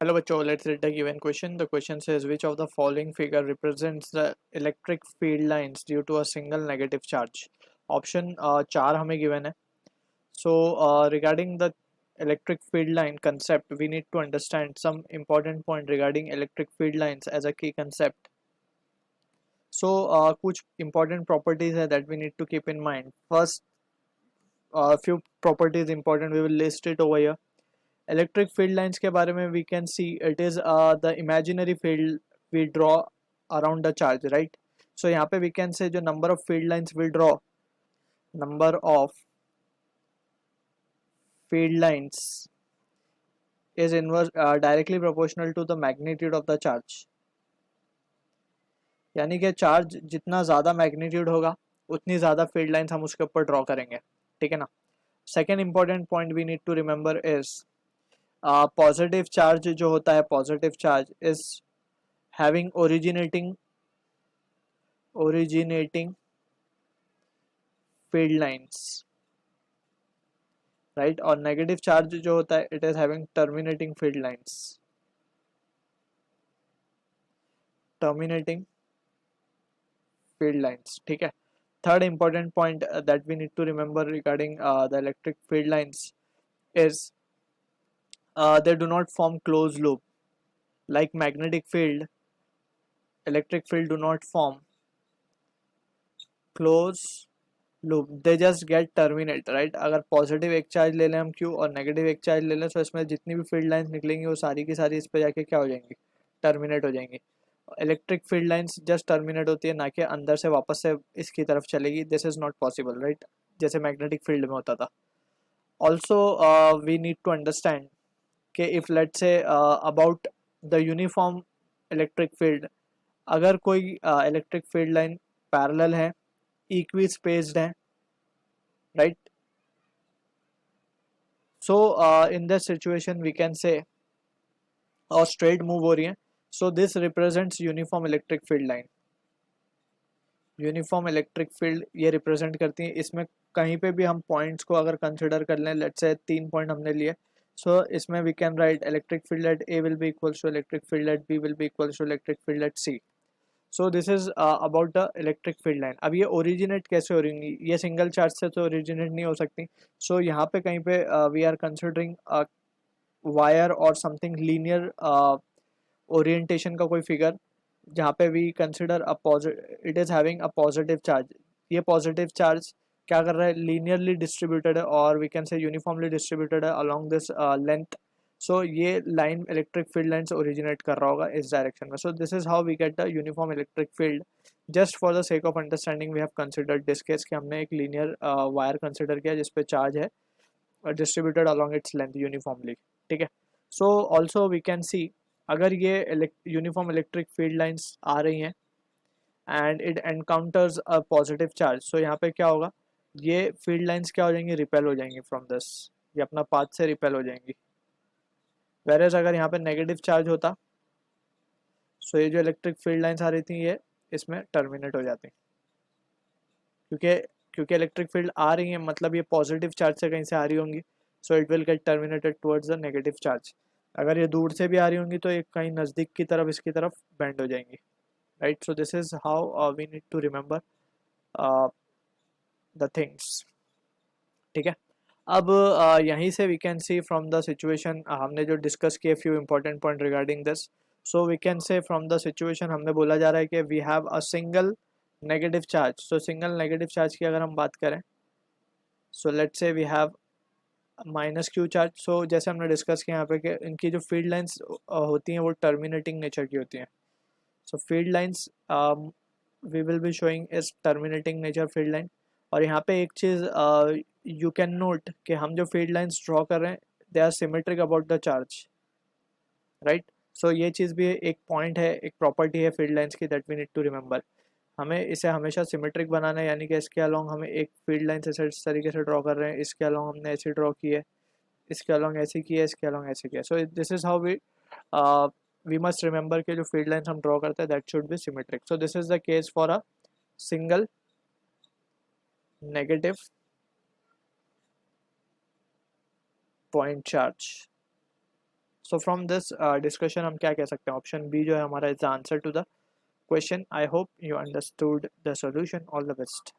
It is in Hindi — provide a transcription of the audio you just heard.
Hello बच्चों, let's read the given question. The question says which of the following figure represents the electric field lines due to a single negative charge. Option 4 हमें given है. So regarding the electric field line concept, we need to understand some important point regarding electric field lines as a key concept. So कुछ important properties है that we need to keep in mind. First, few properties important, we will list it over here. Electric field lines के बारे में we can see it is the imaginary field we draw around the charge, right. So यहाँ पे वी कैन से जो number of field lines we draw, number of field lines is inverse directly proportional to the magnitude of the charge. यानी कि चार्ज जितना ज़्यादा मैग्नीट्यूड होगा उतनी ज़्यादा फील्ड लाइंस हम उसके ऊपर ड्रॉ करेंगे, ठीक है ना. Second important point we need to remember is positive charge जो होता है, positive charge is having originating field lines, right. और नेगेटिव चार्ज जो होता है it is having terminating field lines, terminating field lines, ठीक है. Third important point that we need to remember regarding the electric field lines is they do not form closed loop like magnetic field. Electric field do not form closed loop, they just get terminate, right. अगर पॉजिटिव एक चार्ज ले लें हम क्यू और नेगेटिव एक चार्ज ले लें तो इसमें जितनी भी फील्ड लाइंस निकलेंगी वो सारी की सारी इस पे जाके क्या हो जाएंगी, टर्मिनेट हो जाएंगी. Electric field lines just terminate होती है, ना कि अंदर से वापस से इसकी तरफ चलेगी. This is not possible, right, जैसे मैग्नेटिक फील्ड में होता था. Also we need to understand कि if let say about the uniform electric field, अगर कोई इलेक्ट्रिक फील्ड लाइन पैरेलल है, इक्वी स्पेस्ड है, right. So in this situation we can say और straight move हो रही है, so this represents uniform electric field line. Uniform electric field ये रिप्रेजेंट करती है. इसमें कहीं पे भी हम पॉइंट्स को अगर कंसिडर कर लें, लेट्स से 3 पॉइंट हमने लिए, सो इसमें we can write electric field at A will be equals to electric field at B will be equals to electric field at C. So this is about the electric field line. अब ये ओरिजिनेट कैसे हो रही, ये सिंगल चार्ज से तो ओरिजिनेट नहीं हो सकती. सो यहाँ पे कहीं पे वी आर कंसिडरिंग वायर और समथिंग लीनियर ओरिएंटेशन का कोई फिगर, जहाँ पे we consider it is having a positive charge. ये पॉजिटिव चार्ज क्या कर रहा है, लीनियरली डिस्ट्रीब्यूटेड है और we can say uniformly distributed है अलोंग दिस लेंथ. सो ये लाइन इलेक्ट्रिक फील्ड लाइन से ओरिजिनेट कर रहा होगा इस डायरेक्शन में. So this is how we get the uniform electric field. Just for the sake of understanding we have considered this case कि हमने एक लीनियर वायर कंसिडर किया जिसपे चार्ज है distributed along its length uniformly, ठीक है. So also we can see अगर ये यूनिफॉर्म इलेक्ट्रिक फील्ड लाइंस आ रही हैं and it encounters a positive charge, so यहाँ पे क्या होगा, ये फील्ड लाइंस क्या हो जाएंगी, रिपेल हो जाएंगी फ्रॉम दिस, ये अपना पाथ से रिपेल हो जाएंगी. वेरेज अगर यहाँ पे नेगेटिव चार्ज होता, सो ये जो इलेक्ट्रिक फील्ड लाइंस आ रही थी ये इसमें टर्मिनेट हो जाती, क्योंकि क्योंकि इलेक्ट्रिक फील्ड आ रही है मतलब ये पॉजिटिव चार्ज से कहीं से आ रही होंगी. So it will get terminated towards the negative charge. अगर ये दूर से भी आ रही होंगी तो ये कहीं नज़दीक की तरफ इसकी तरफ बेंड हो जाएंगी, right. So this is how we need to remember the things, ठीक है. अब यहीं से we can see from the situation हमने जो डिस्कस किए few important point regarding this. So we can say from the situation हमने बोला जा रहा है कि we have a single negative charge. So single negative charge की अगर हम बात करें, so let's say we have minus Q charge. सो जैसे हमने डिस्कस किया यहाँ पे कि इनकी जो फील्ड लाइंस होती हैं वो टर्मिनेटिंग नेचर की होती हैं. So field lines we will be showing is terminating nature field line. और यहाँ पे एक चीज़ यू कैन नोट कि हम जो फील्ड लाइंस ड्रॉ कर रहे हैं they are symmetric about the charge, right. So ये चीज़ भी एक पॉइंट है, एक प्रॉपर्टी है फील्ड लाइंस की that we need to remember. हमें इसे हमेशा सिमेट्रिक बनाना है, यानी कि इसके अलॉन्ग हमें एक फील्ड लाइन ऐसे इस तरीके से ड्रॉ कर रहे हैं, इसके अलॉन्ग हमने ऐसी ड्रॉ की है, इसके अलॉन्ग ऐसी की है, इसके अलॉन्ग ऐसे किया. So this is how we must remember कि जो फील्ड लाइंस हम ड्रॉ करते हैं that should be symmetric. So this is the case for a single negative point charge. So from this discussion हम क्या कह सकते हैं, ऑप्शन बी जो है हमारा is the answer to the question. I hope you understood the solution. All the best.